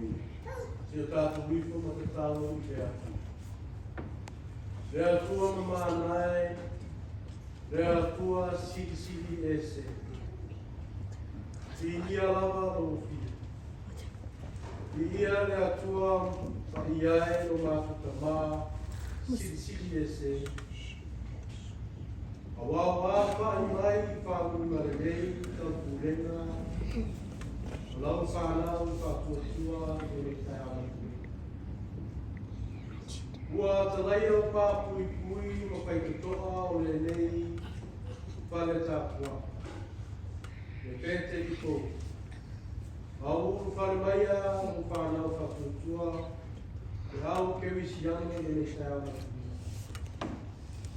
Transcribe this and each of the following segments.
i. Se o tātou wifo ma te tālo i te atu. Rea tua mamānai, rea tua siri e se. I ia lava o fia. I ia rea tua whaiae o mātuka mā, siri e se. A wāwāwha i mai i whāngu marerei, tau pūrenga. A lau whānau whātua e me tai amatui. Ua ta leia o pāpui pui o pai katoa o le nei whale tāpua. Me pēte i tō. A uru whare maia o whānau whātua. E au kewisi ane e me tai amatui.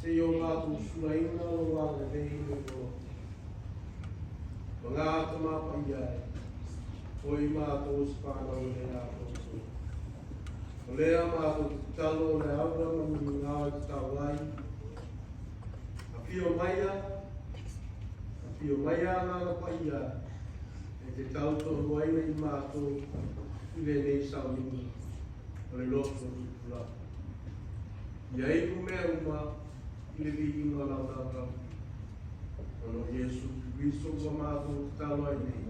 Se yo mātu suaina o wāna rei o tō. O ngā atama pai ai. O i mātu o spāna o le nā tō. O lea mātu te talo le aura mani ngā te tawai. A pio maia ngā pai ai. E te tau tō huaina i mātu i le nei saunini. O le loko o tūpula. Ia iku mea uma i le viki ngā lau tātau. Ono Jesu Kristo wa mātu te talo ai nei.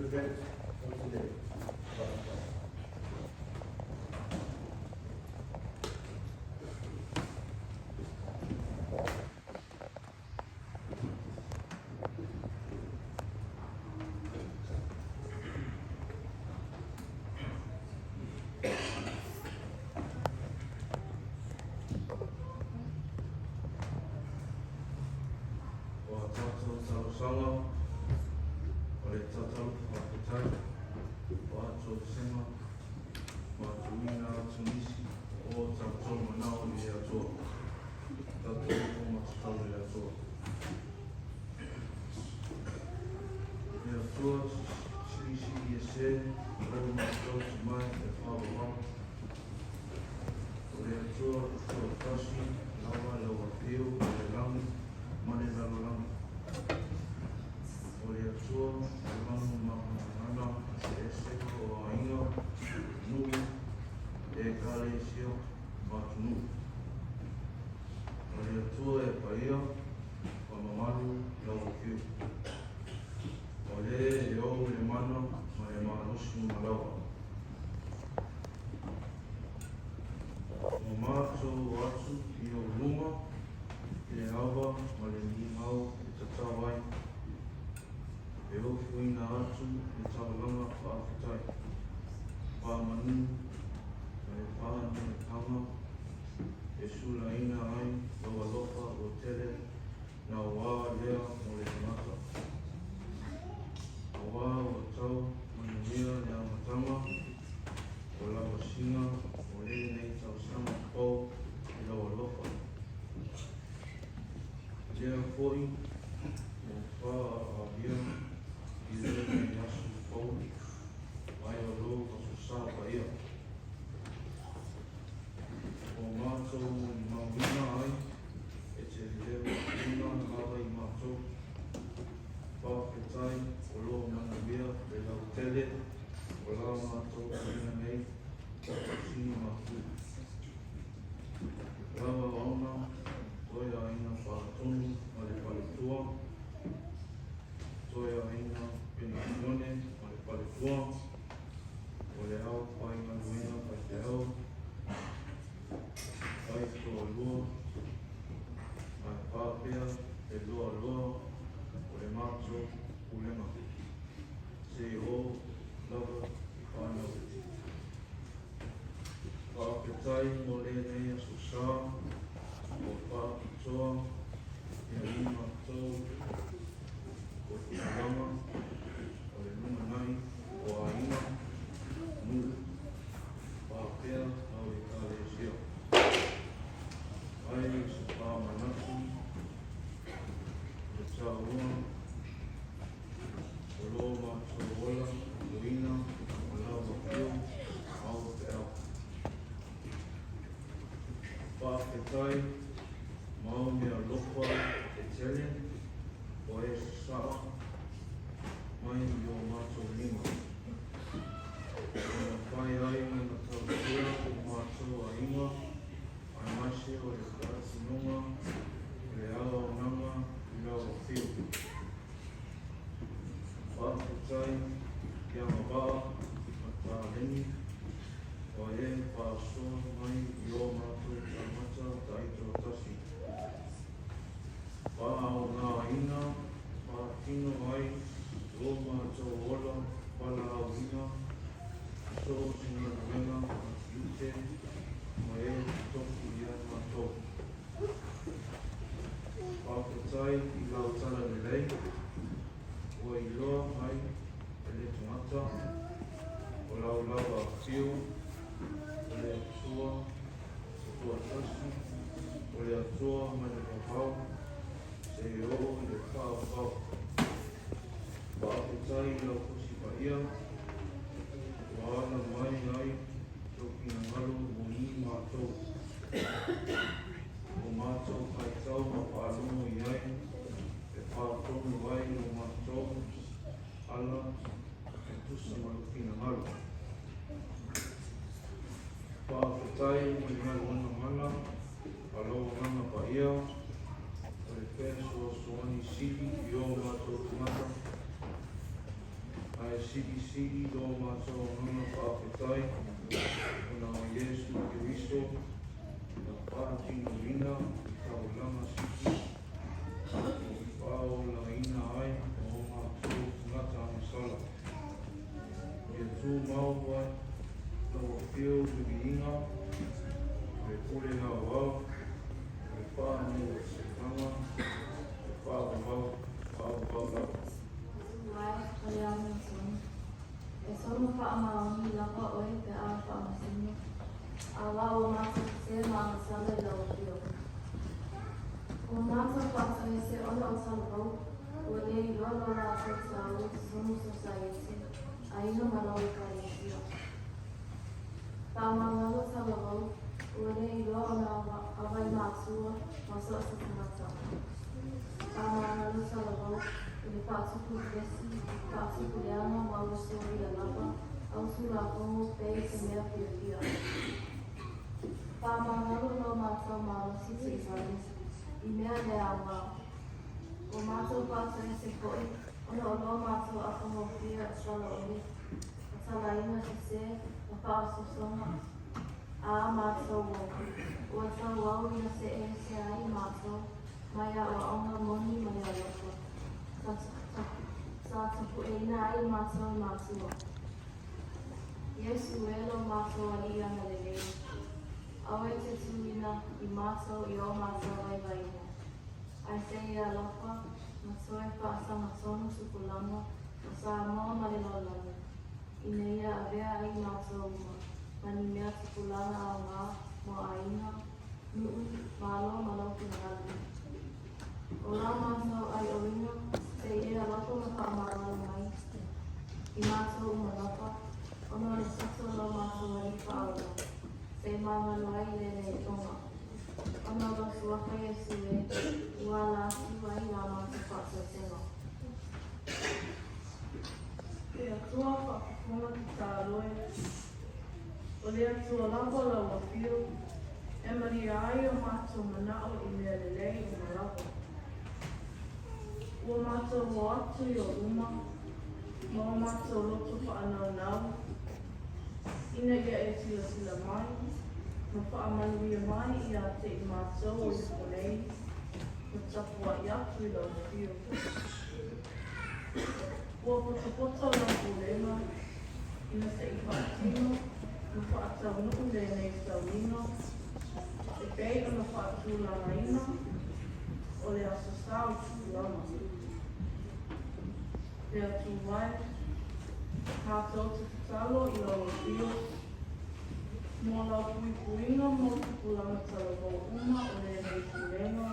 events of today. Sala, ole tatau, whakutai, wātou sema, wātou ina atu nisi, o tātou manao i atua, tātou o matatau i atua. I atua, sirisi i e se, rau matatau tu mai e whāwawa. Ole atua, tua tasi, lawa, lawa pio, ole langi, mane lalo langi. Ole atua, mamu mahanana, e seko o ainga, nui, e kare sio, matunu. Ole atua e paia, wa mamaru, lau kiu. Ole e o le mana, ma e maanosi malawa. O mātou atu i o luma, e awa, ma le mihau, e tatawai, e ofu ina atu e tawalanga whaakutai. Whamanu, e whāne e kama, e sula ina ai, loa lopa o tere, nā wā lea mo le tamata. A wā o tau, manuia le amatama, o lawa singa, o le nei tau sama pau, e loa lopa. Lea koi, o wha a bia, I le me asu pau, mai o lo asu sāpa ia. O mātou I mauina ai, e te leo ina lawa I mātou. Whāpetai, o lo manawea, le lau tele, o la mātou ina nei, sini mātou. Rawa ona, toia ina whātonu, ma le paletua, toia ina Penasione, o le paletua, o le au pai manuena pai te au, pai toa lua, mai pāpea, e loa loa, o le mātou ulema. Se o lava I whanau. Whaapetai mo le nei asu sā, o whaapitoa, e lima tau, o Kurama, o le luma nai, o aina, nuru, whapea, au I kare sio. Ai se whamanatu, o tāua, o lo mātou ola, o ina, o lawa pio, au te au. Whapetai, mau mea lopa e tele, o e saa, mai I o mātou lima. Ina whai ai na tau tua o mātou a inga, ai maise o le karati nonga, le awa o nanga, I lawa whiu. Whaputai, kia mawaa, a tā leni, o e whaasoa mai I o mātou tamata taito tasi. Whao ngā ina, whaatino ai, o mātou ola, whala au ina, so singa ruenga, yute, ma e toku ia mātou. Whapetai I lau tala le lei, o I loa ai, e le tangata, o lau lawa whiu, o le atua, o tua tasi, o le atua ma le whau, se o le whau. Whapetai lau kusi pa ia, o ana mai ai, toki na ngalo mo I mātou. O mātou kai tau ma whālono I ai, e whātonu ai o mātou, ala, e tusa maluki na ngalo. Whapetai mo I ngalo ana mana, alo ngana pa ia, o le peso soani sili I o mātou tangata. Ai sidi do maso nono whaapetai, ona o Yesu Kiristo, na whaatino ina, tau lama siki, o pao la ina ai, o mātou ngata amesala. E tū mau ai, tau a whio tuki inga, me pule hao au, me whaanu se kama, me whaau lau. Mai, kalian sun. Esono whaamaoni lapa oe te a whaamasino. Awa o mātou se maa sala i lau whio. O mātou whaasoi se ona o salapau, o le i loa loa a tau sau, sono society, a ino malau i karesia. Whaamangalo salapau, o le i loa ona awai mātua, maso asa tamata. Whaamangalo salapau, le whaatuku kesi, whaatuku leana, maua sori a lapa, au sura kongo pei se mea pia. Whamangalo no mātou maua sisi i whare, i mea le awa. O mātou whaatoi se koi, ona o lo mātou a kongo pia a sala ori, a tala ina se se, a whaasu songa, a mātou woku. O a tau au ina se e se ai mātou, mai a o aunga moni mai a loko. Sa tapu e ina ai mātou i mātua. Yesu e lo mātou a ia na lelei. Awe te tuina i mātou i o mātou ai vaina. Ai se ia lapa, na soe whaasanga tonu sukulanga, o sa amoa male lolani. Ina ia a vea ai mātou uma, mani mea sukulanga au ngā, mo aina, nuu, malo, malauki na rali. O la mātou ai o inga, se ia lapa ma whaamara mai. I mātou uma lapa, ono le sato lo mātou ai whaara. Se mama loai le ne tonga. Ono lo suaka Yesu e, ua la siwai la mātou whaata senga. E atua whakakonga ki tā roe. O le atua lapa la wawhio, e mari ai o mātou manao i mea lelei o malapa. Ua mātou ho atu i o uma, ma o mātou loto whaanau. Ina ia e sila mai, ma whaamanuia mai i a te i mātou o i konei, ma tapua i atu i lau whio. Ua pota lau pulema, ina se i whaatino, ma whaatau nuku le nei saunino, e pei o na whaatulanga ina, o le asasau tulama. Le atu mai, mātou te talo i lau whio, mō lau puinga mō te pulanga talabau uma o le nei tulenga,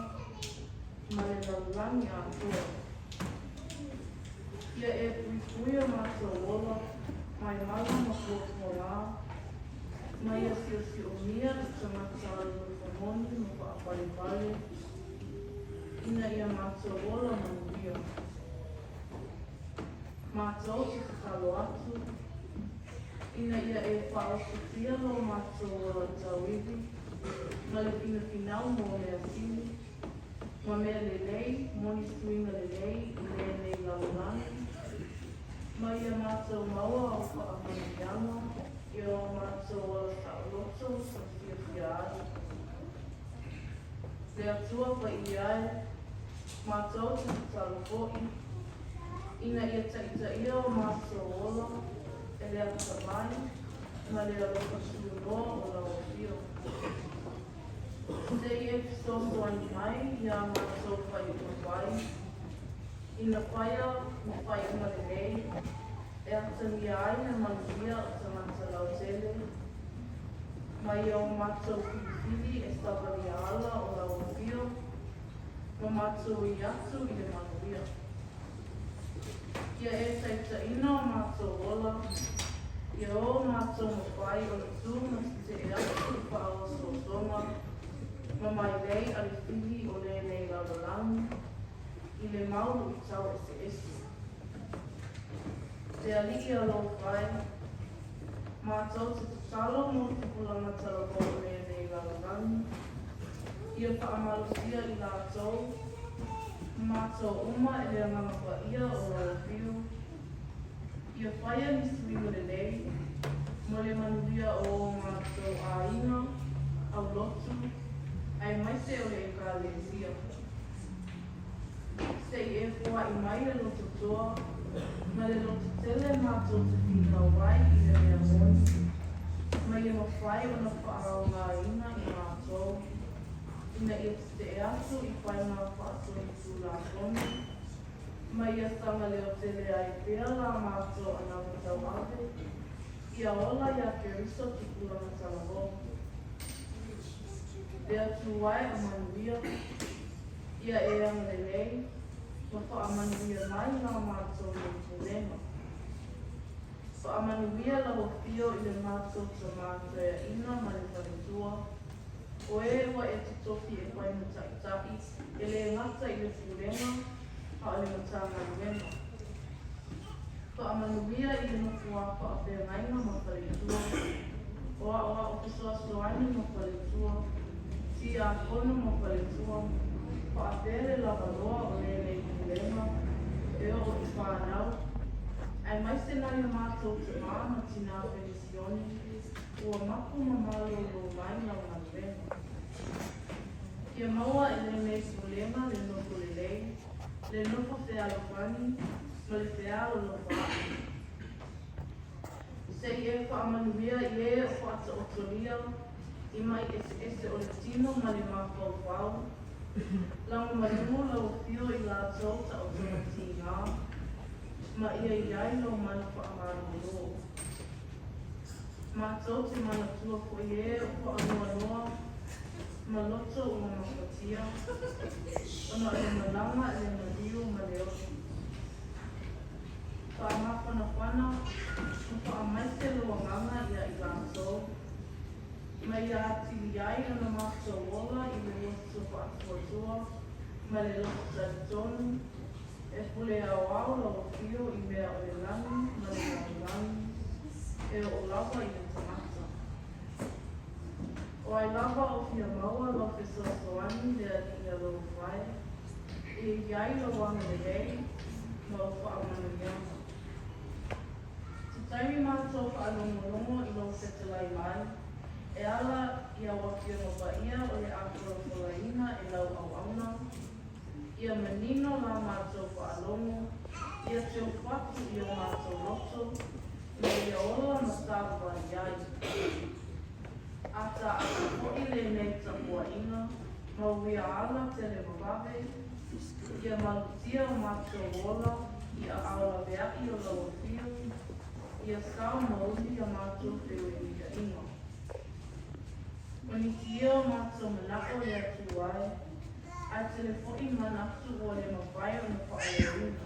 ma le laulangi a tua. Ia e puikuia mātou ola, mai mala ma kōtua rā, mai a si o mia i tangata a lua whamoni ma whaapare vale, ina ia mātou ola manuia. Mātou te talo atu, ina ia e whaosutia lo mātou ola tauiwi, ma le pinau mō mea sini, ma mea lelei, moni suinga lelei, i lea nei laulani, ma ia mātou maua o whaamanianga, i o mātou ola tauloto sa fia ari. Le atua pa i ai, mātou te talo hoi, ina ia taʻitaʻia o mātou ola, e lea tamai, ma lea loka suloa o lau whio. Te i episodio ani mai, ia mātou whai uwai, ina whaia, ma whai umarelei, e atani ai na manuia o tamata lau tele, ma ia o mātou whiwhiwi e stabari ala o lau whio, ma mātou i atu i le manuia. Ia e taʻitaʻina o mātou ola, ia o mātou mawhai o le tū ma te e atu whaoa sosonga, ma mai lei a le whihi o le nei laulangi, i le mauru i tau ese. Te alii a lo whai, mātou te tatalo mo te pulanga talabo o le nei laulangi, ia whaamalusia i lātou, mātou uma e lea ngamapa ia o lau whio, Ia whaia ni sui mo le lei, mo le manuia o mātou a ina, au lotu, ai maise o le ekalesia. Sei e fua I mai le lotu toa, ma le lotu tele mātou te whina wai I le mea moni, ma ia mawhai o na whaarau ngā ina I mātou, ina ia te e atu I whai ngā whaatou I tū la tonu, ma ia sanga leo tele ai pēr la mātou ana matau ave, ia ola ia keriso ki kura matala ho. Lea tuwai a manuia, ia e ang lelei, ma wha a manuia mai ngā mātou me te lema. Wha a manuia la ho pio I le mātou ta mātou e ina ma le wharetua, o e ua e te toki e whai matai e le ngata I le furenga, pa le matanga luenga. Wha a manuia I le nofua wha a pēr ngainga ma wharetua, oa o te soasoani ma wharetua, ti a kono ma wharetua, wha a pēre lava loa o le nei kulema, e o I whanau, ai maise nai o mātou te māma tina penisioni, ua maku mamalo lo mai na ngā luenga. Ia maua e le nei kulema le nofo le lei, le nofo te alofani, ma le te alo lo whaaki. Sei e wha amanuia I e o whaata otolia, I mai ese o le tino ma le mawhau whau. Lango manumu lau whio I la tau ta o tomati ngā, ma ia iai lo mana wha amanu lo. Ma tau te mana tua ko I e o wha anua noa, ma loto o ma mawhatia, ona le malanga le mariu ma le otu. Wha amawhana whana, wha amaise loa nganga ia I lātou, ma ia ati iai ana mātou ola I le loto wha atuatua, ma le loto taritonu, e pule au lau whio I mea o le lani, ma le lani, e o lawa I le tamata. O ai lava o fia maua lau fesoasoani le alia lau whai, e iai lau anga le ei, ma o wha amana iama. Taimi mātou whaalongolongo I lau whetalai mai, e ala ia wakia no Baia o le ākura whalaina e lau au auna, ia manino la mātou whaalongo, ia teo whatu I o mātou roto, me ia ola matawa iai. Ata hoi le nei tapua ina, mau ia ala tele wawawe, ia malutia o mātou ola, ia aula veaki o lau whio, ia sao mauli a mātou whio ia inga. Mani tia o mātou manako ia tuai, a telefoni manatu o le mawhai o na whaaleuna.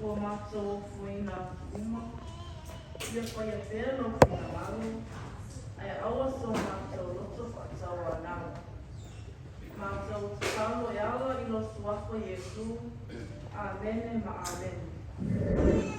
Ua mātou o fuina uma, ia whai a pēlo whina malo, ai aua so mātou loto whaatawa nao. Mātou te talo e ala I lo suako Iesu, Amene ma Amene.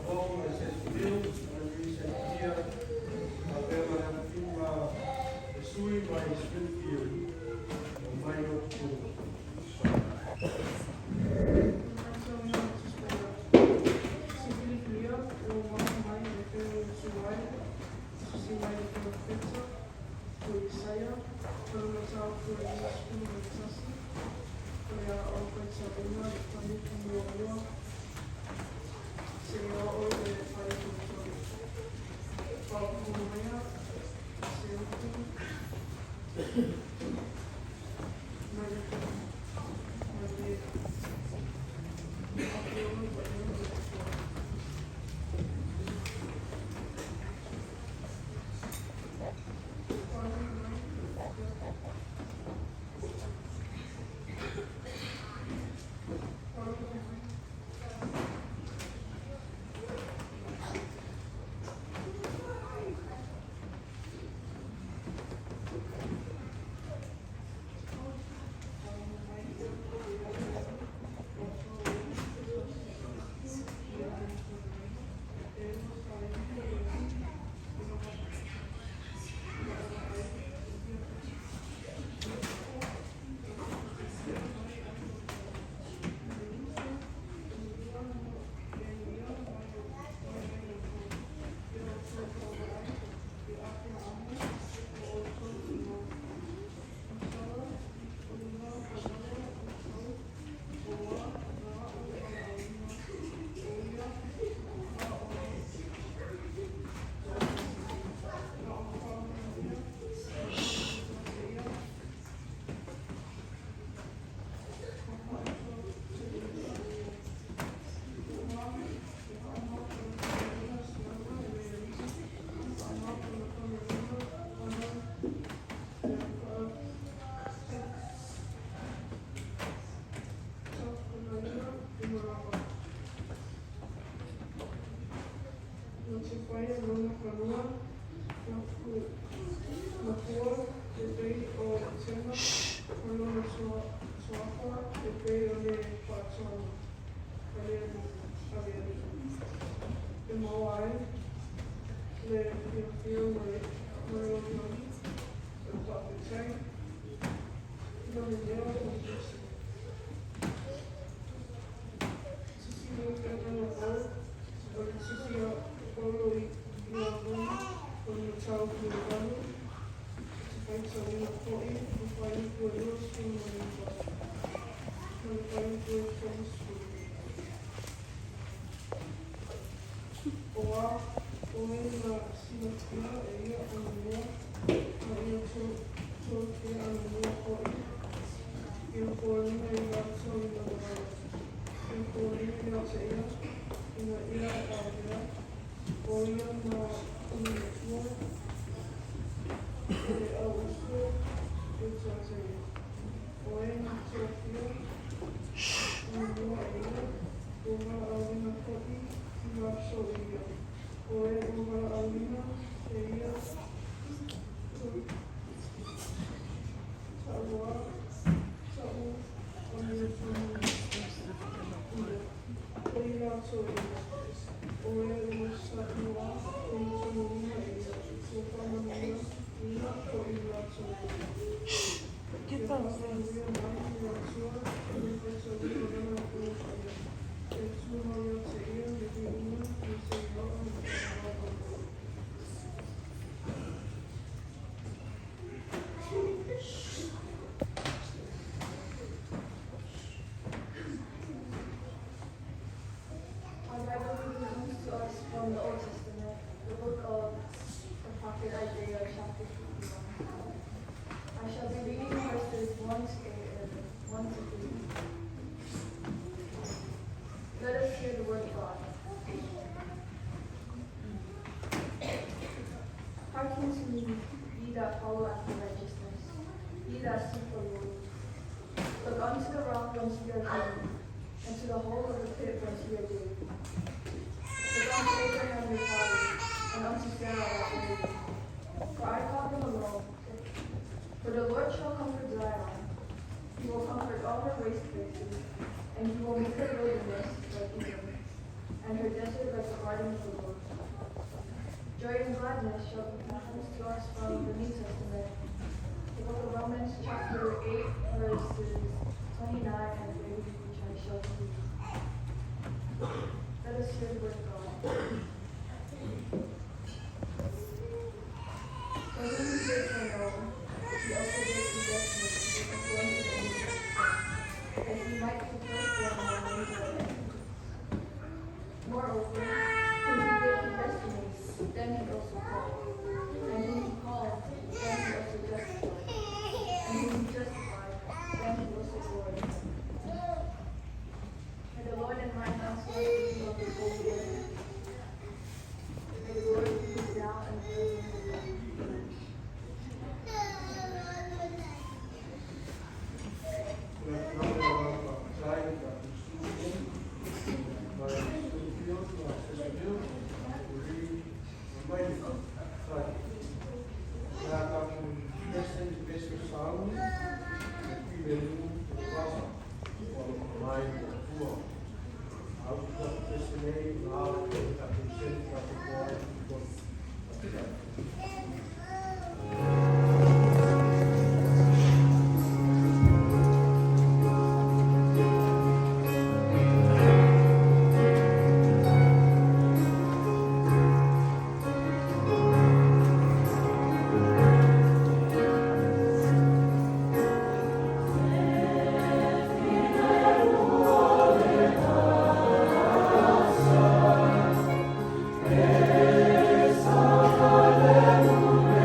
bom, mas é Deus, mas isso é dia, a pena na firma, sui, mas filho, o maior tudo. From the Old Testament, the book of the prophet Isaiah, chapter 51. I shall be reading verses 1 to 8 and 1 to 3. Let us hear the word of God. Hearken to me, ye that follow after righteousness, ye that seek the Lord. Look unto the rock whence ye are driven, and to the hole of the pit whence ye are digged. Look unto Abraham your father, and unto Sarah that maiden. For I called them alone. For the Lord shall comfort Zion. He will comfort all her waste places, and he will make her wilderness like Edom, and and her desert like the garden of the Lord. Joy and gladness shall comes to us from the New Testament. The book of Romans chapter 8 verses 29 and 30, which I shall read. Let us hear the word of God. So whom he did foreknow, he also did predestinate according to the nature that he might be the firstborn among many brethren. Moreover, whom he did predestinate, them he also called. And whom he called, them he also justified. And whom he justified, them he also glorified. May the Lord and mine counsel be of his holy word. May the Lord be now and forever. Amen. Hallelujah.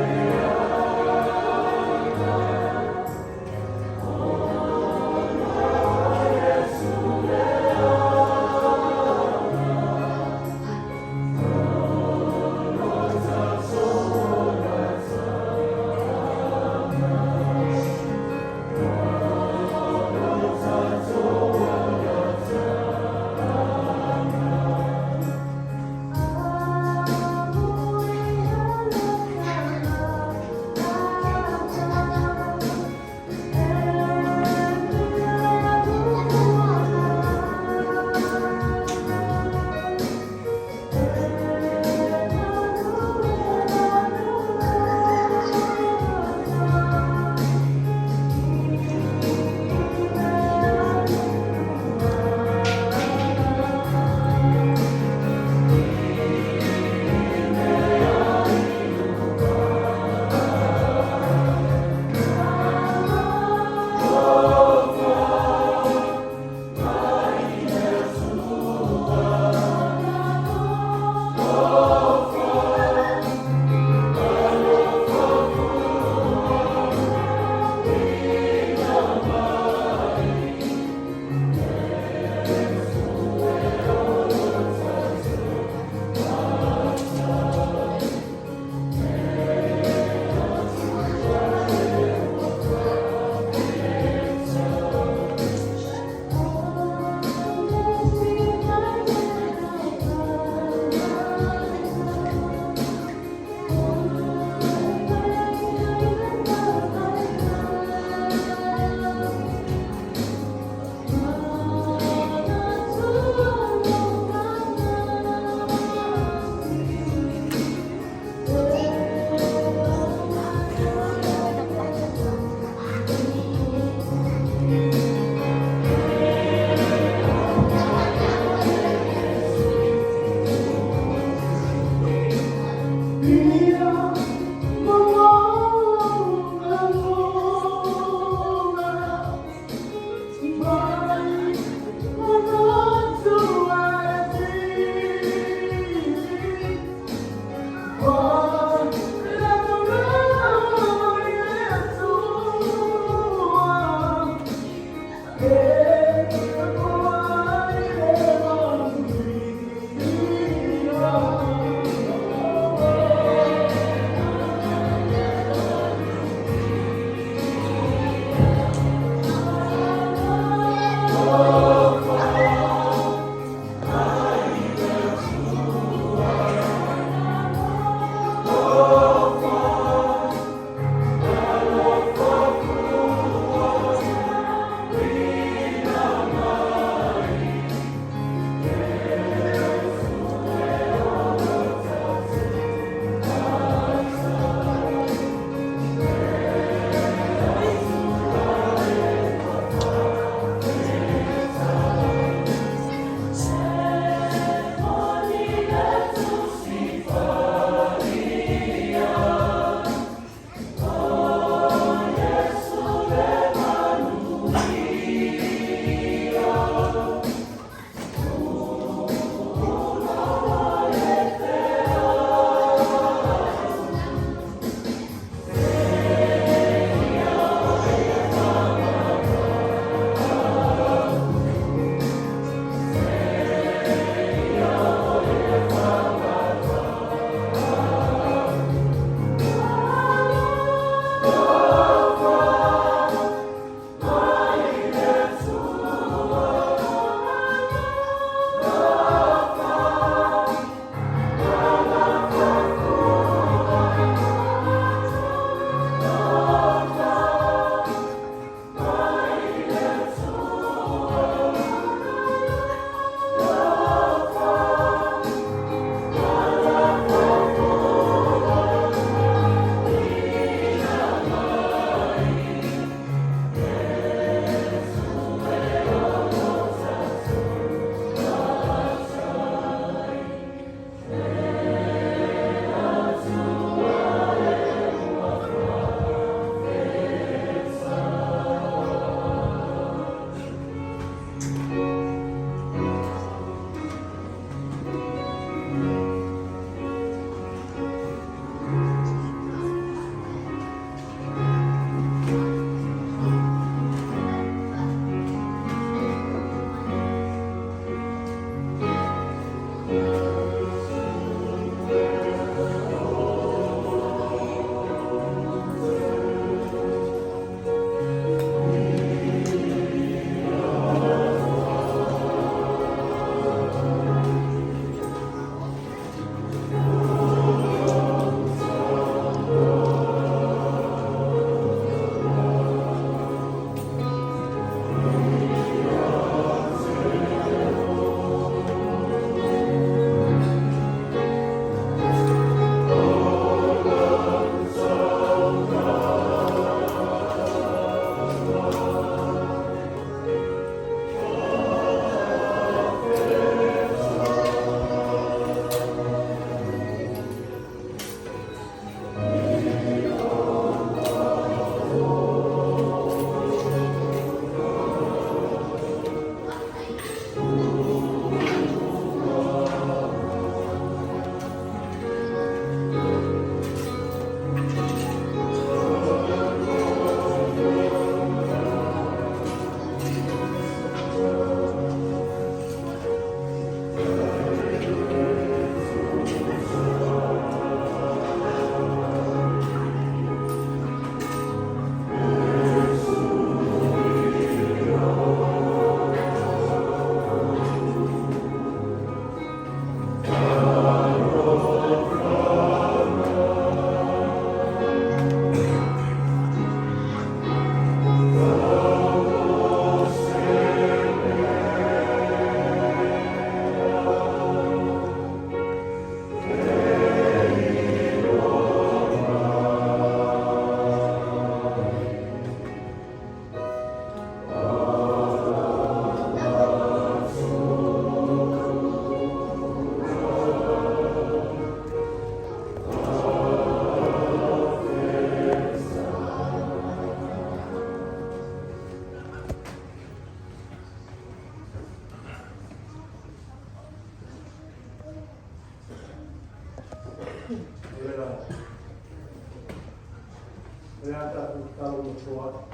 Reata tu talo no toa.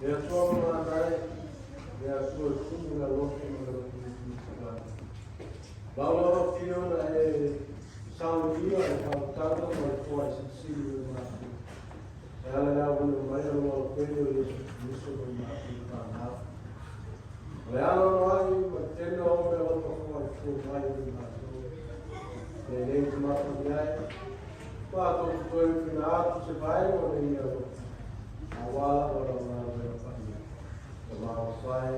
E a sua mamãe, e a sua sunga lote no lugar. Laura filho é Saulia, é pautado, mas foi sensível na. Ela é o maior orgulho disso no canal. Ela não vai, mas tem o meu outro foi mais do nosso. Ele é uma família. Quando foi finado, você vai ou nem a wala para uma família. Tomar sai,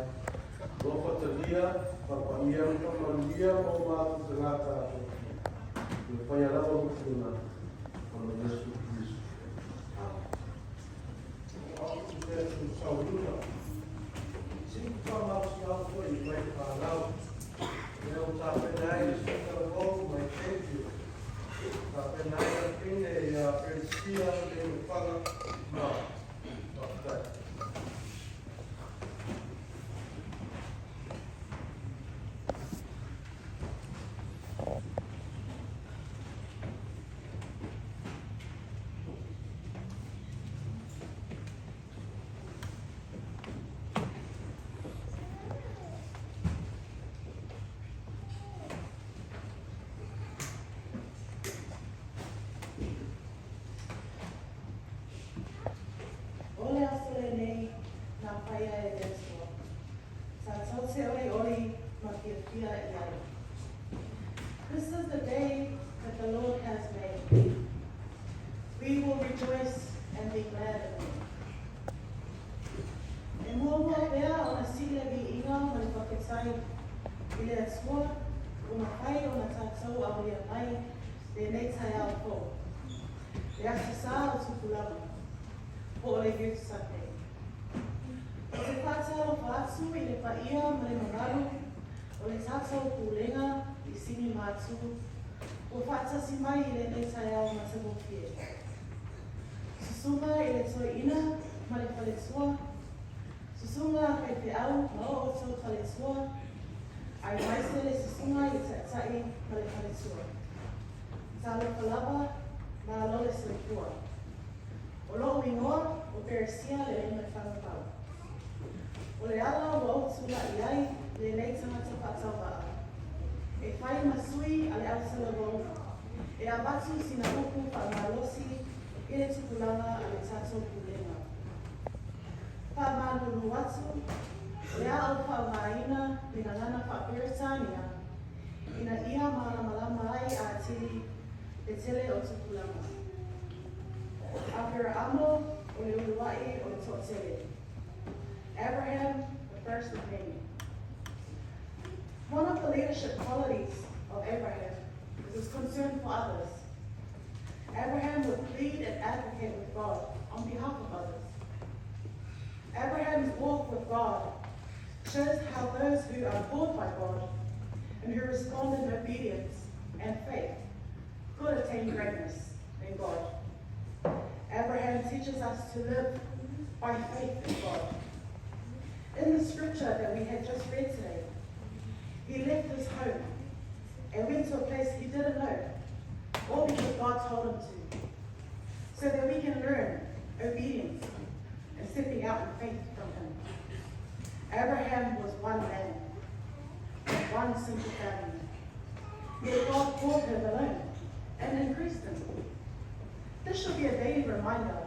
vou fazer para dia ou mais de nada. Eu fui lá no final, quando eu estou isso. Saúde, se formar o sinal foi vai para lá, eu estava bem, eu vou, mas sempre a penaya pine a persia de fala não tá. This is the day that the Lord has made. We will rejoice and be glad in it. E mua pea o na sile vi inga o na whaketsai i lea sua o na whai o na tātou a lia mai le nei tai au po. Le asa sā o tupulama po o le Youth Sunday. O se whātau whaatsu i le whaia ma le manaru o le tātou pūlenga i sini mātu o whaatasi mai i le nei tai au ma te mofie. Susunga i le toi ina ma le whale tua. Susunga kei te au ma o tau whale tua. Ai maise le susunga i te atai ma le whale tua. Tālo whalawa ma lole se le kua. O loo ingoa o peresia le eme whanapau. O le ala o au tula i ai le nei tangata whatau waa. E whai masui a le ausala wau. E abatu sina uku whaangalosi i le tupulanga a le tatou pulenga. Whaamanu atu, le a au whaamaina me na ngana whaapiritania ina ia maana malama ai a atiri le tele o tupulanga. A pera amo o le uluai o le tōtele. Abraham, the first of many. One of the leadership qualities of Abraham is his concern for others. Abraham would plead and advocate with God on behalf of others. Abraham's walk with God shows how those who are called by God and who respond in obedience and faith could attain greatness in God. Abraham teaches us to live by faith in God. In the scripture that we had just read today, he left his home and went to a place he didn't know, all because God told him to, so that we can learn obedience and stepping out in faith from him. Abraham was one man, one simple family. Yet God called him alone and increased him. This should be a daily reminder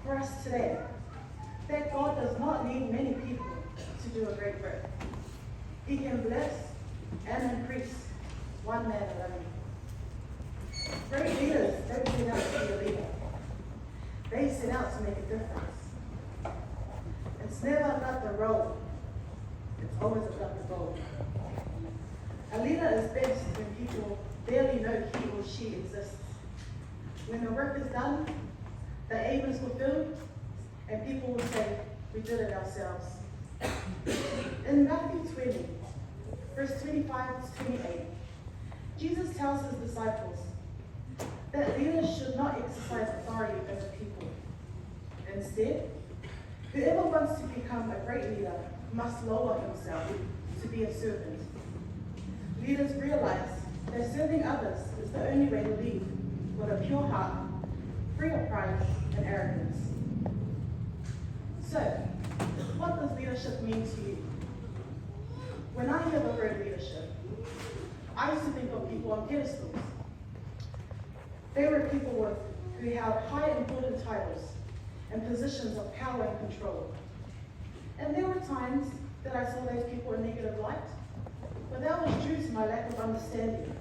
for us today that God does not need many people to do a great work. He can bless and increase one man alone. Great leaders don't set out to be a leader. They set out to make a difference. It's never about the role. It's always about the goal. A leader is best when people barely know he or she exists. When the work is done, the aim is fulfilled, and people will say, we did it ourselves. In Matthew 20, verse 25 to 28, Jesus tells his disciples that leaders should not exercise authority over people. Instead, whoever wants to become a great leader must lower himself to be a servant. Leaders realize that serving others is the only way to lead with a pure heart, free of pride and arrogance. So, what does leadership mean to you? When I hear the word leadership, I used to think of people on pedestals. They were people who held high important titles and positions of power and control. And there were times that I saw those people in negative light, but that was due to my lack of understanding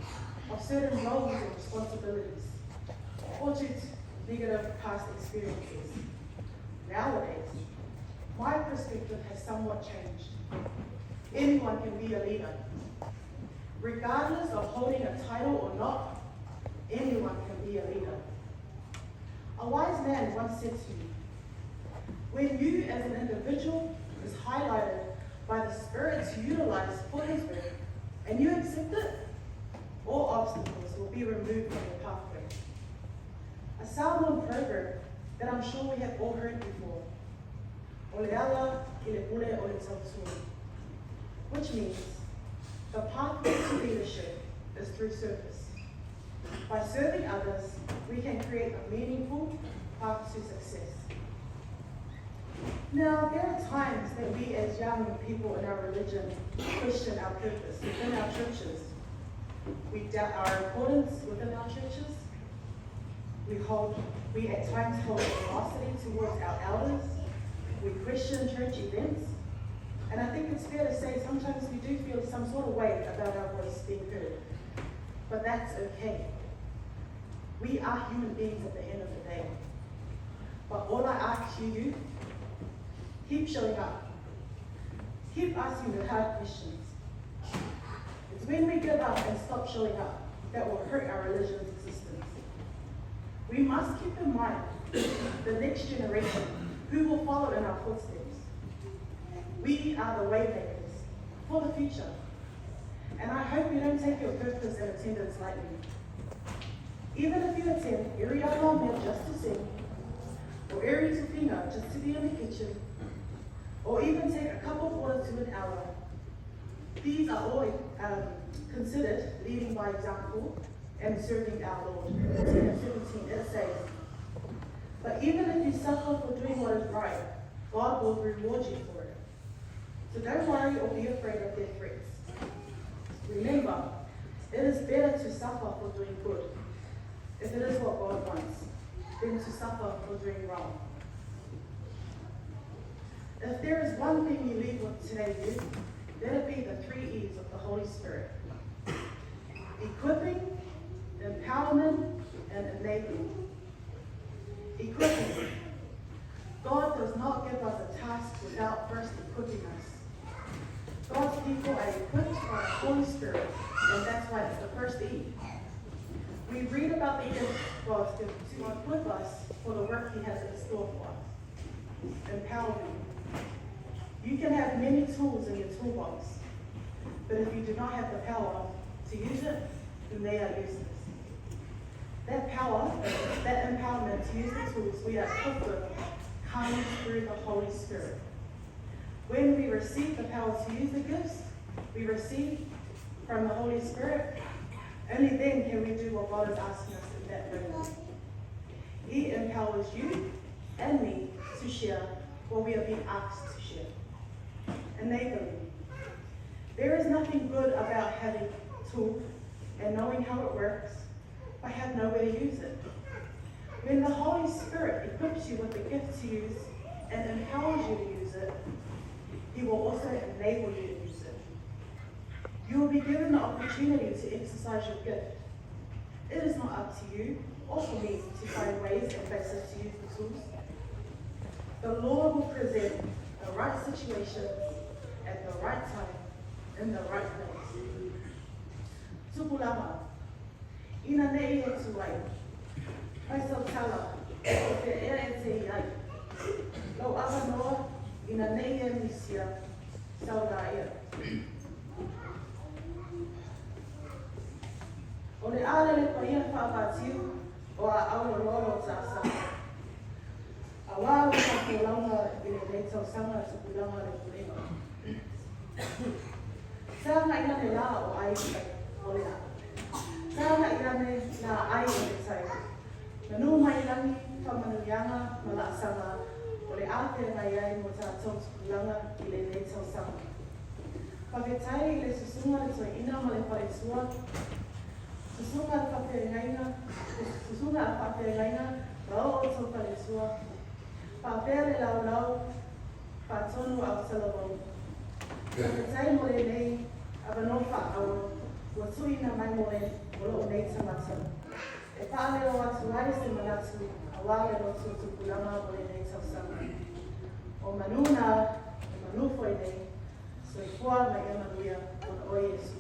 of certain roles and responsibilities, or due to negative past experiences. Nowadays, my perspective has somewhat changed. Anyone can be a leader. Regardless of holding a title or not, anyone can be a leader. A wise man once said to me, when you as an individual is highlighted by the Spirit to utilize for His work, and you accept it, all obstacles will be removed from your pathway. A Salmon proverb that I'm sure we have all heard before, "O le ala ki le pule o le tautua," which means the pathway to leadership is through service. By serving others, we can create a meaningful path to success. Now, there are times that we as young people in our religion question our purpose within our churches. We doubt our importance within our churches. We at times hold animosity towards our elders. We question church events. And I think it's fair to say sometimes we do feel some sort of weight about our voice being heard. But that's okay. We are human beings at the end of the day. But all I ask you do, keep showing up. Keep asking the hard questions. It's when we give up and stop showing up that will hurt our religion's existence. We must keep in mind the next generation who will follow in our footsteps. We are the waymakers for the future. And I hope you don't take your purpose and attendance lightly. Even if you attend every other meal just to sing, or every tuwhinga just to be in the kitchen, or even take a cup of water to an hour, these are all considered leading by example and serving our Lord. In 10 and 17 it says, "But even if you suffer for doing what is right, God will reward you for it. So don't worry or be afraid of their threats. Remember, it is better to suffer for doing good, if it is what God wants, than to suffer for doing wrong." If there is one thing you leave with today, youth, let it be the 3 E's of the Holy Spirit: equipping, empowerment, and enabling. Equipping. God does not give us a task without first equipping us. God's people are equipped by the Holy Spirit, and that's why it's the first E. We read about the gifts God's given to equip us for the work He has in store for us. Empowerment. You can have many tools in your toolbox, but if you do not have the power to use it, then they are useless. That power, that empowerment to use the tools we are equipped with, comes through the Holy Spirit. When we receive the power to use the gifts we receive from the Holy Spirit, only then can we do what God is asking us in that moment. He empowers you and me to share what we are being asked to share. Enabling. There is nothing good about having tools and knowing how it works, but have nowhere to use it. When the Holy Spirit equips you with the gift to use and empowers you to use it, He will also enable you to use it. You will be given the opportunity to exercise your gift. It is not up to you or for me to find ways and places to use the tools. The Lord will present the right situations at the right time, in the right place. Tupulama, ina nei e tuai, mai sautala, o te ea e te iai. Lau awa noa, ina nei e misia, saura ia. O le ale le paia whaapatiu, o a aura lolo tāsa. A wā wā ke launga i le leitau sanga tupulama le pulema. Sa ngai na te la o ai o le a. tātou tukulanga I le nei tausanga. Whaketai I le susunga le toi ina ma le whare sua, susunga le whawhirengaina, susunga le whawhirengaina, rao o tau whare sua, whawhia le lau lau, whatonu au salamonu. Whaketai mo le nei, abano whaawa, ua tuina mai mo le, o nei tamata. E pāleo atu ai se manatu, a wale no tukulanga mo le nei tausanga. O manuna, e manufo I nei, so I fua mai e manuia, o oi Yesu.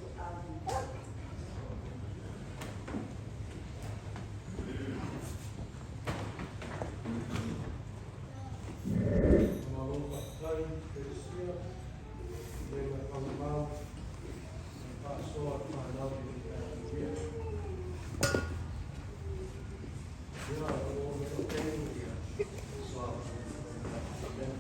Amen.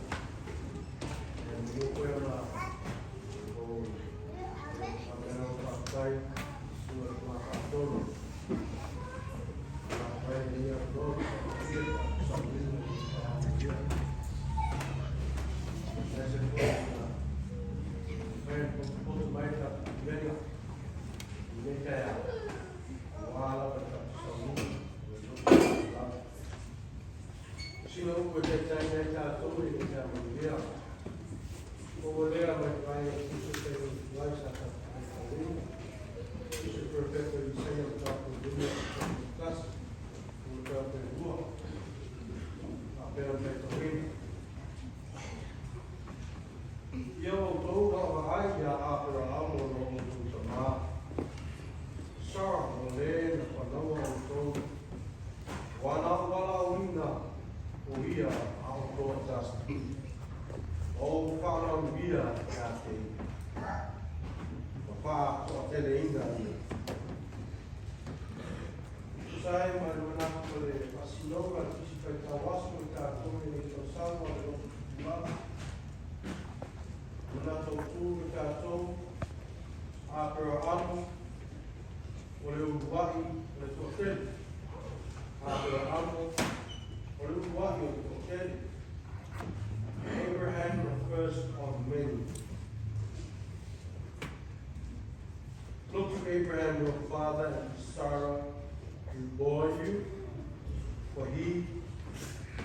Abraham, the first of many. Look to Abraham, your father, and to Sarah, who bore you, for he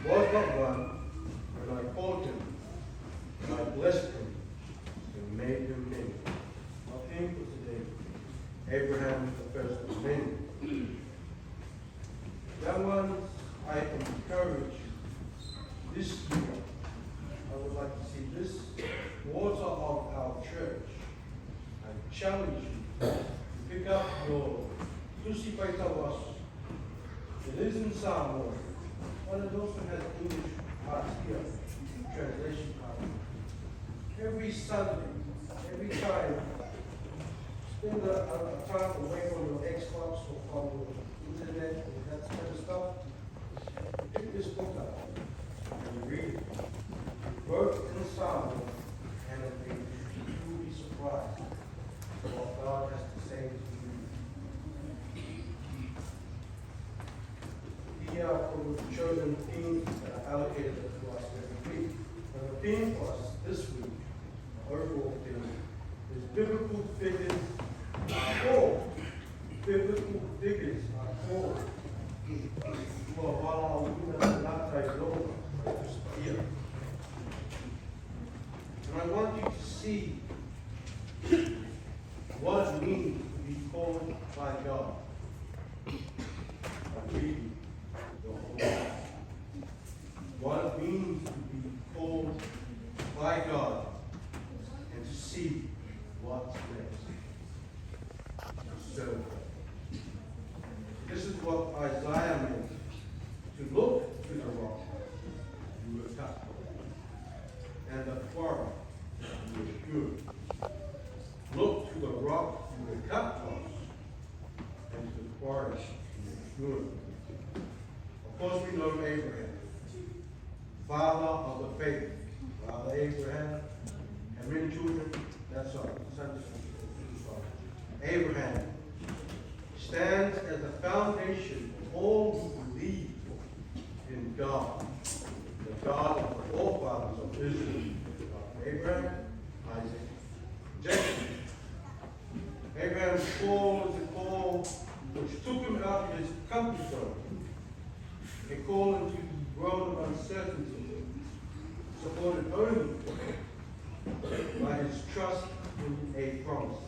was not one, and I called him, and I blessed him, and made him many. Our theme for today, Abraham, the first of many. Young ones, I encourage you, this year, I would like to see this water of our church. I challenge you to pick up your Lucy Paitawas. It is in Samoa, but it also has English parts here, translation part. Every Sunday, every time, spend a time away from your Xbox or from your internet or that kind of stuff. Pick this book up and read it. Work in Samoa, and you will be surprised at what God has to say to you. Here are the chosen themes that are allocated to us every week. And the theme for us this week, the overall theme, is biblical figures are called. Biblical figures are called. And I want you to see what it means to be called by God. I'm reading the whole Bible. What it means to be called by God and to see what's next. To serve God. This is what Isaiah meant. To look to the rock, you were cut. And the quarry, you were pure. Look to the rock, you were cut from. And to the quarry, you were pure. Of course, we know Abraham, father of the faith. Father Abraham had many children. That's all. Abraham stands as the foundation of all who believe in God, the God of the forefathers of Israel, Abraham, Isaac, Jacob. Abraham called the call which took him out of his comfort zone, a call into the world of uncertainty, supported only by his trust in a promise.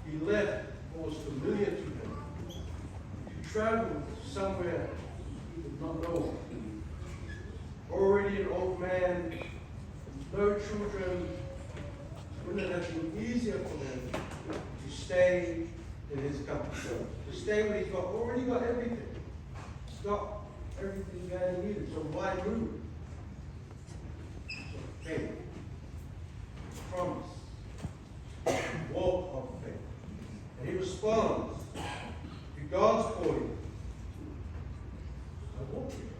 He left what was familiar to him to travel somewhere he did not know. Already an old man, no children, wouldn't it have been easier for him to stay in his comfort zone, to stay where he's already got everything. He's got everything that he needed, so why move? So faith, promise, walk of faith. And he responds to God's calling. I walk here,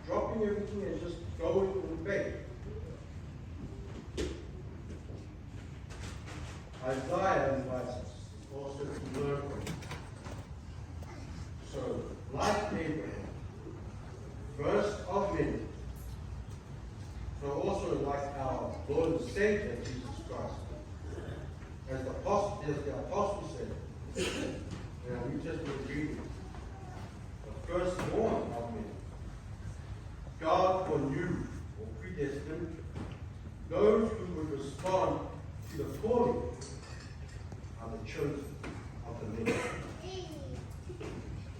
dropping everything and just going in faith. Isaiah invites us also to learn from him. So, like Abraham, first of many, so also like our Lord and Savior Jesus Christ, as the apostle said, we just been reading, the firstborn of many. God foreknew or predestined those who would respond to the calling are the chosen of the many.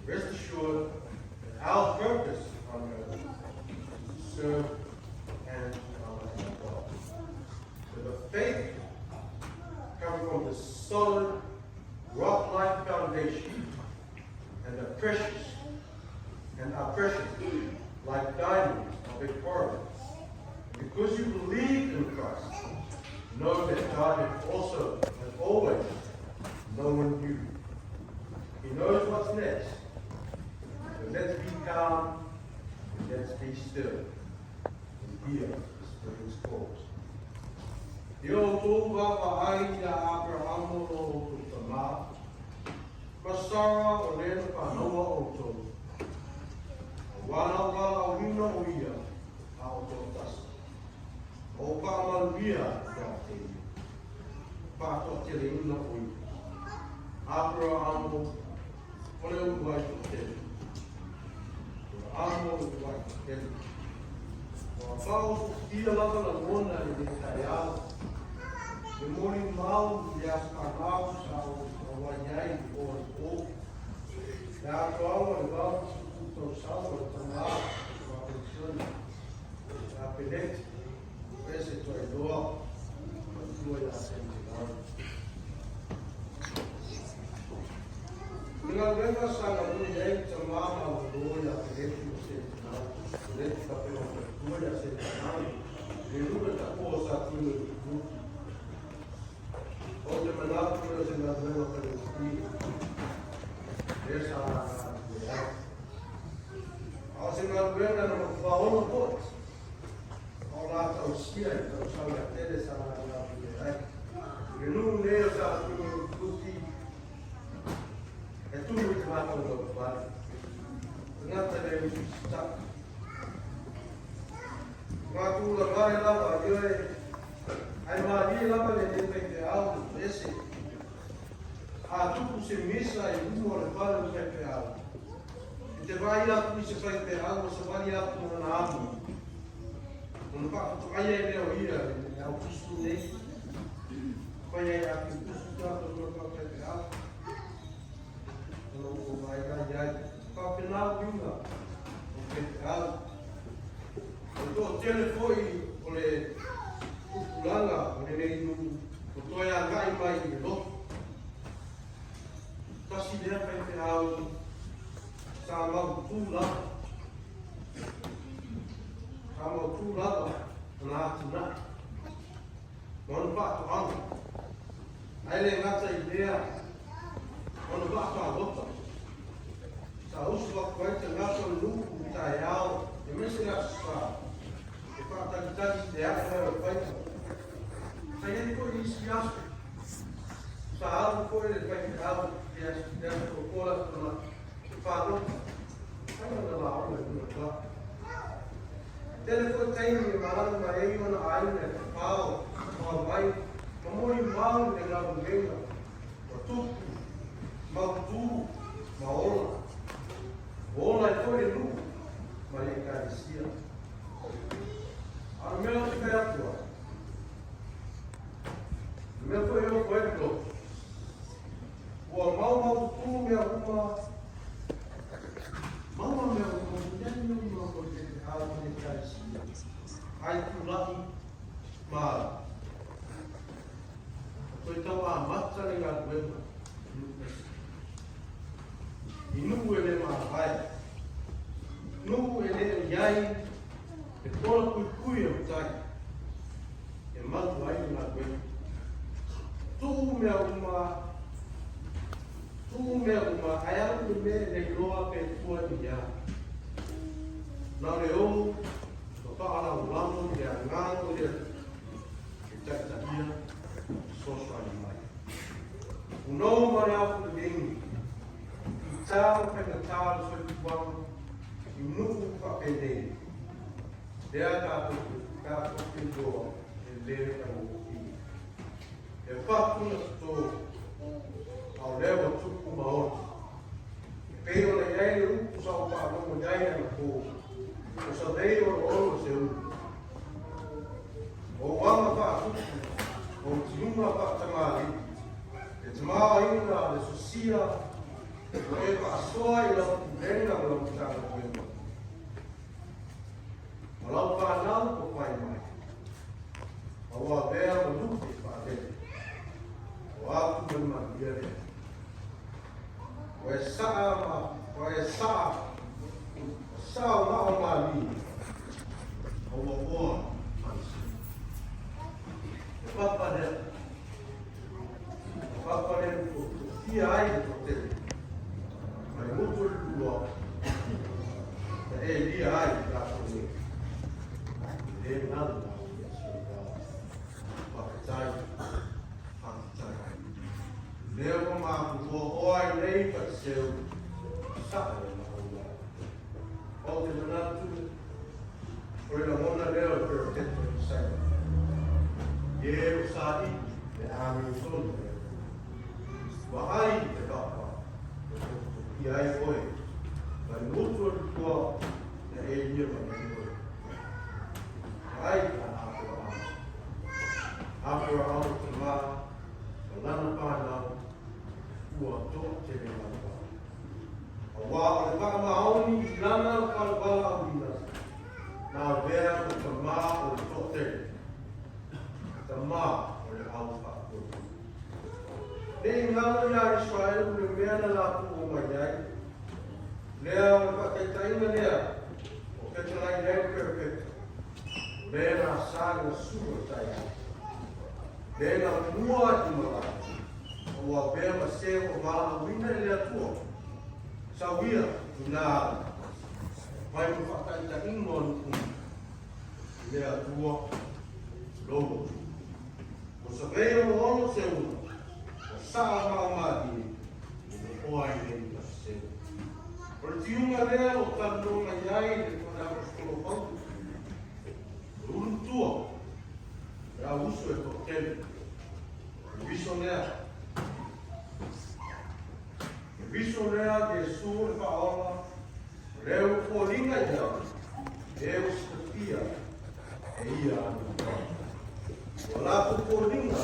Rest assured that our purpose on earth is to serve and honor God. So the faith comes from the solid, rock-like foundation and the precious, like diamonds of a pearl. Because you believe in Christ, know that God has always known you. He knows what's next. So let's be calm and let's be still and hear the Spirit's calls. Yo tova pa'aina Abraham o tutama, Masara o lena panoa o to. Wala wina o ia a o to tasa. O pa'amalvia ya te ia. Pa'ato te reina o ia. Abraham o le uwai to te. Amo o uwai to te. O pa'o ia lava la mona i te kaiao. The morning mal ya sparlau sa o wanyai o o. Ya toa o va to sa o tama o atención. Ya penet ese to e doa. Tua ya sentir. Dengan venga sa la mulher tama o doa ya penet o sentir. Penet ka pe o tua ya sentir. De lugar ta cosa tu Onde mandava por os enganos para o Espírito. Essa é a segunda não falou no ponto. Olá, está o Espírito, está o Espírito, está o Espírito. E não leu já tudo que é tudo que vai para o outro lado. Não teremos está. Quando o lugar é lá, eu ai Maria lá para ele tem algo esse a tu se missa e o mora para o pecado e te vai lá para se faz pecado você vai lá para na água quando tu vai ele ao ir é o custo dele vai aí a custo da tua pecado não vai ganhar para o final vinga o pecado o telefone olhe Pulanga, o nenei no toia ngai mai i lo. Tasi dea kai te au sa mau tūla. Sa mau tūla na atuna. Monu pātu anga. Aile ngata i dea. Monu pātu a lota. Sa usu wa kwai te ngata nuku ta iau. E mese ngata sa. E pātakitaki te aka o paita. Sai ko isiasko. Sa alu ko ele vai te alu dia ko kola na falo. Sai na la aula no la. Telefone tem ni maana mai ona ai na pao ma mai mamoi mau ne la venga tu ma tu ma ona i foi lu ma le carecia a meu perto meu foi eu pueblo o mau tu me arruma mau me arruma nem não pode a le carecia ai tu lá ma foi tão a mata le ga pueblo inu ele ma vai nu ele yai e tola kui o tai e matu ai na koe tu mea uma ai au me le loa pe tua ni ya na le o to pa ala ulamo de angano de e tataia so ai mai uno mara fu de tau pena tau so tu wang inu fa pede dia ta tu do le ka mo e fa tu to au levo tu ku ma o pero le ai u so pa no mo dai na ko o so dei o se u o wang fa tu o tu ma fa tamali e tamali na le socia e pasoi lo venga lo ta ko Walau panau ko pai mai. Awa bea mo lupi pa te. Wa ku ma biere. Wa sa ma ma li. Awa ko mansi. Papa de ko ti ai ko te. Mai mutu lu. E li ai la ko ni. Ele nada pakai pakai leva uma oi nem passeio sabe na rua ou de nada por a mona dela perfeito sai eu sabe de amigo todo vai de capa e aí foi mas no outro tua ele ai after all the law the lana pana ua to te me lana a wa o ka ma oni lana ka ba ina na vera o ka ma o to te ma o le alfa ko nei ngalo ya Israel le mena la ku o mai ai le o ka te taina le o ke te lai le perfect Bena saga sua saya. Bena mua di mala. O bema se o mala wina le tua. Sawia na. Vai mo fatai ta ingon le tua logo. O sabeio o se o. O sa ma ma di. O ai le se. Por tiunga le o tanu mai le kona o ko tua ya uso e token visionea de sur faola reu folinga ya Deus pia e ia wala tu folinga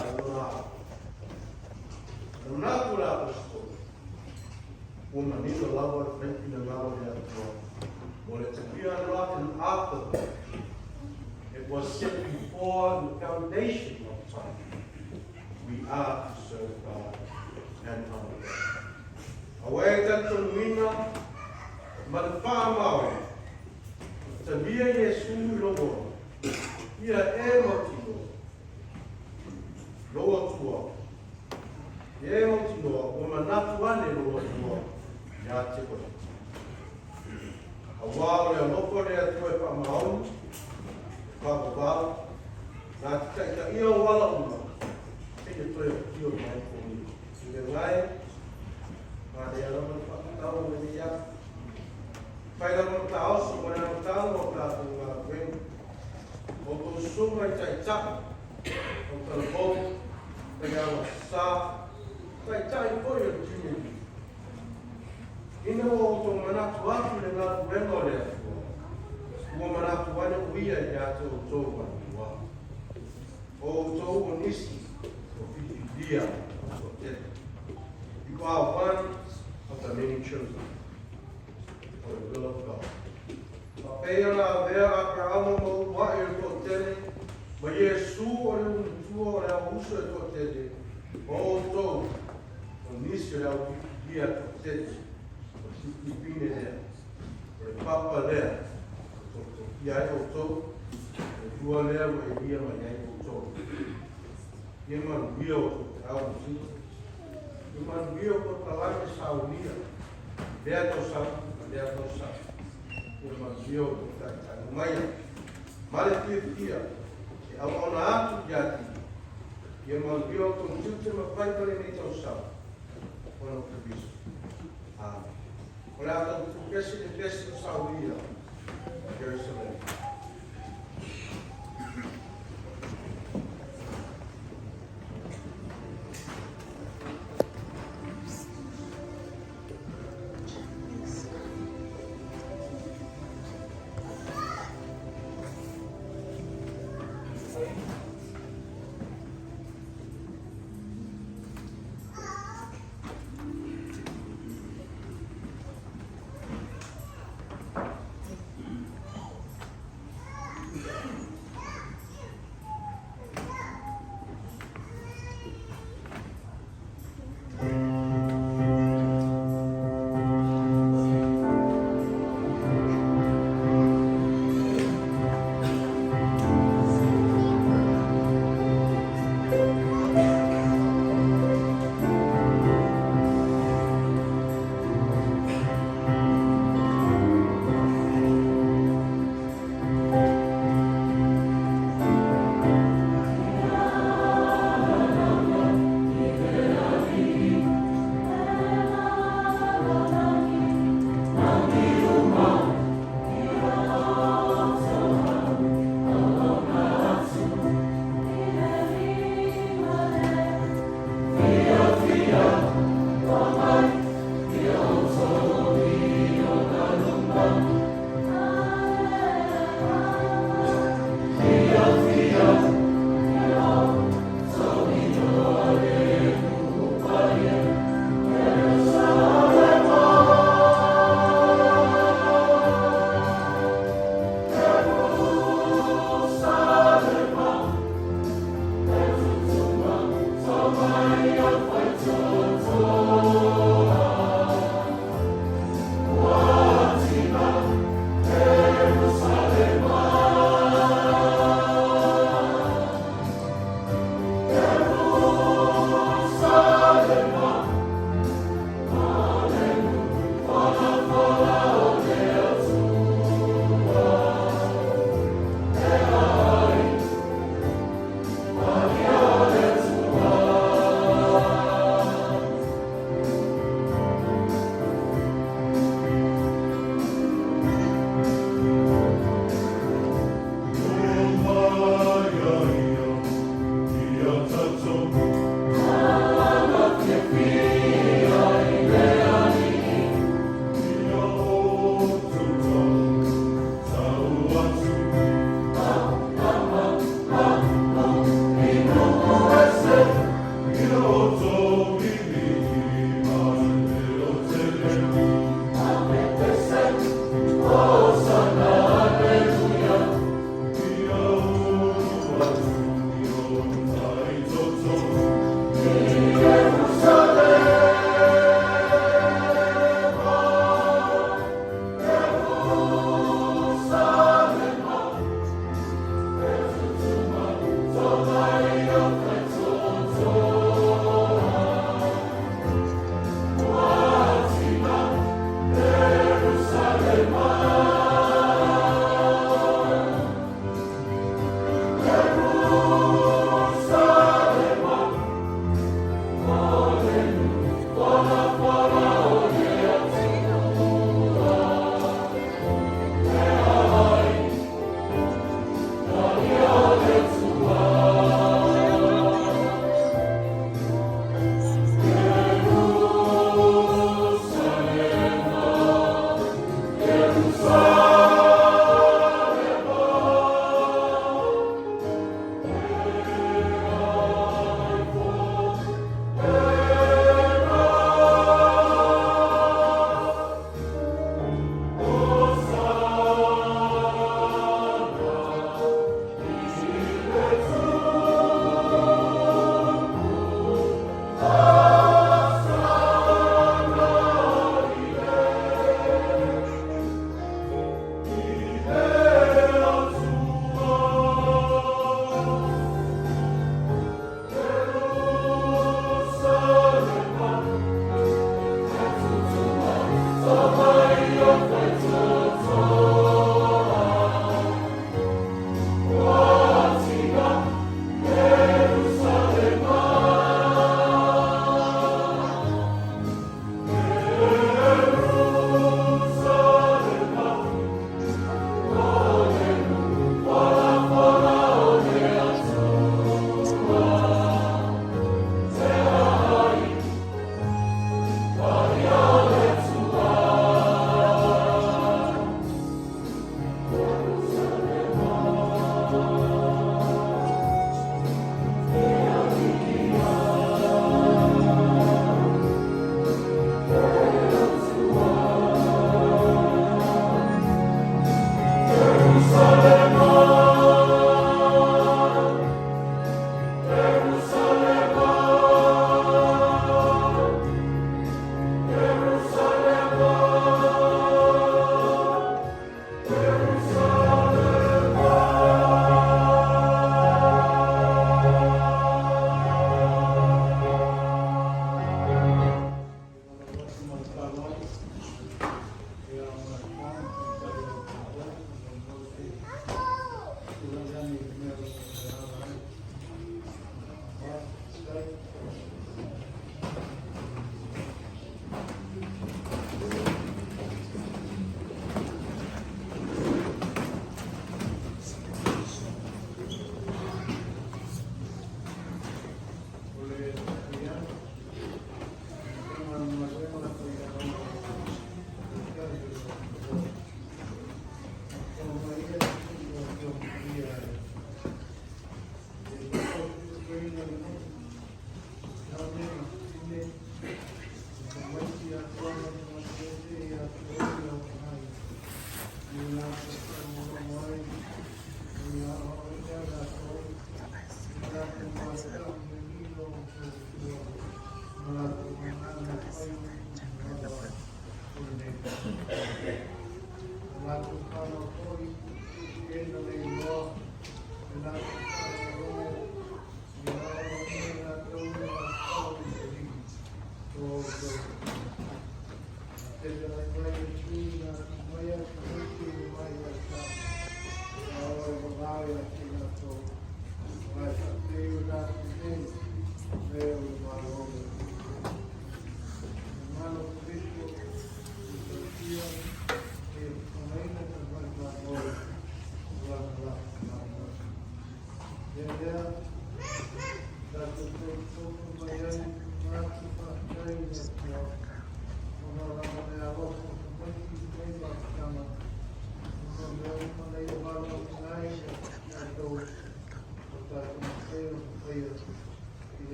na kula posto uma nido lawa frente na lawa ya tua wala tapia rotten after was set before the foundation of time. We are to serve God and honor God. Away tanto nuina, malfamawe. Tabia Yesu logo. Ia emotino. Logo tua. Emotino, o manatuane logo tua. Ya te koe. Awa le loko le tua pa maunu. Papa, na ka ia wala uma. Ke te toi tio mai ko ni. Ke ngai. Ma de ala ma pa tau ni ya. Pai la ma tau so ma na tau mo ta ko ma wen. tapa. O telefon, kai awa sa, kai tai koi o tini. Ina o tō manatu atu le ngā kuenga o le atua. Ua manatu wane uia i ate o tō wani wā. O tō o nisi, o whiwhiwhia o tete. You are one of the many children for the will of God. Pea na vea a ka amo mo wa e to tele, ma Yesu o le unutua o le abuso e to tele, o to, o nisi le au whiwhiwhia to tete. Ipine lea, o le papa lea, o iai o tō, o tua lea o e lia ma iai o tō. Ie man via o te au sito, ie man via o ta lake sao lia, lea to sa, lea to sa. Ie man via o te tanga maia, male tia, e au ona atu ki ati, ie man via o tō mtute ma paipale nei tau sa, ono te biso. Amen. Ora ata tu kesi de kesi o saudia. Jerusalem.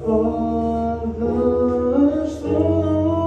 All the storm.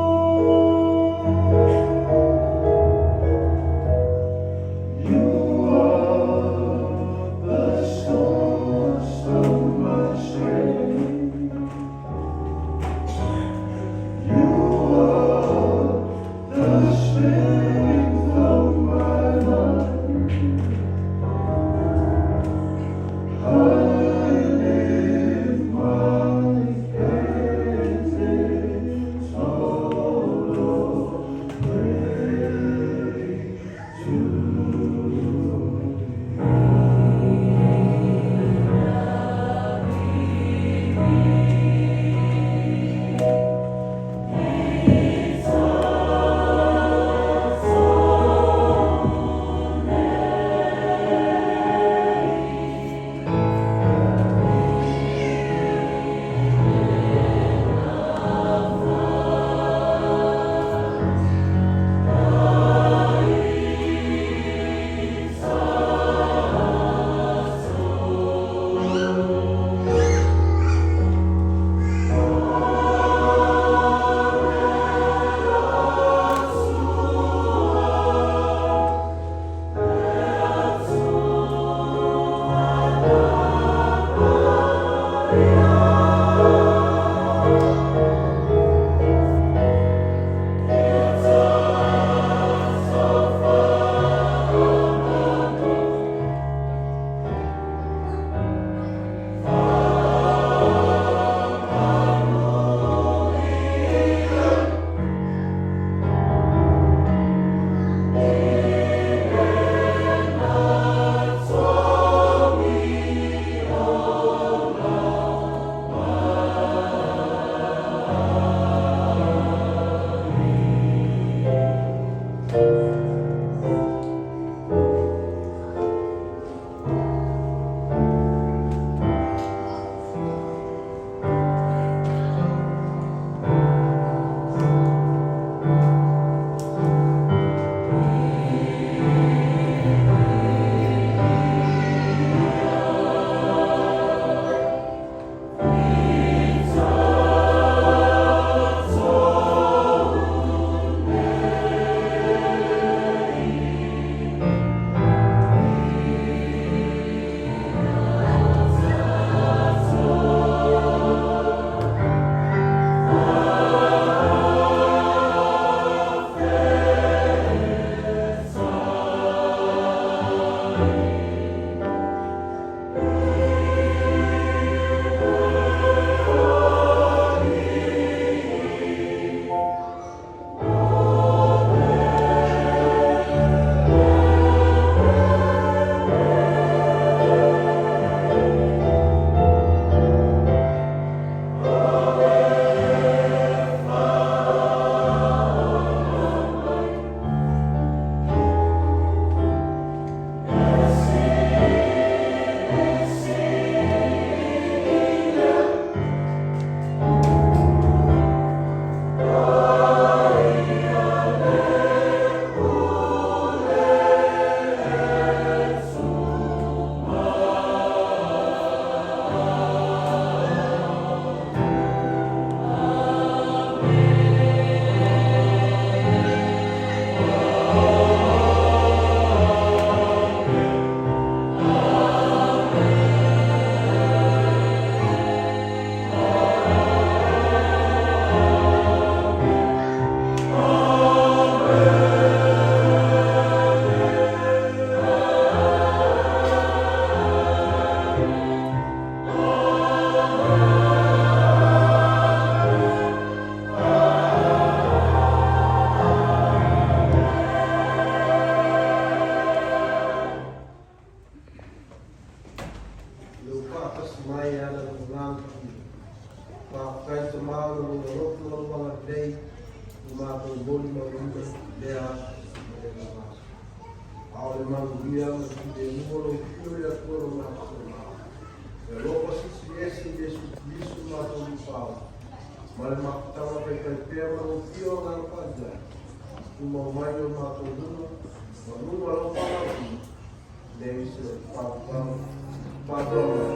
te mālo o roto o wanga dei, o mātou boli ma wanga lea ma le ngā. Ao le manguia ma ki te nuolo i pio le akoro mātou o mātou. E ropa sisi esi Yesu Kristu mātou i pāo. Ma le makutama pai kai pēr ma o pio ngā whaia. Uma o mai o mātou luna, ma luma lo whanga. Dei se pāpau, pāpau.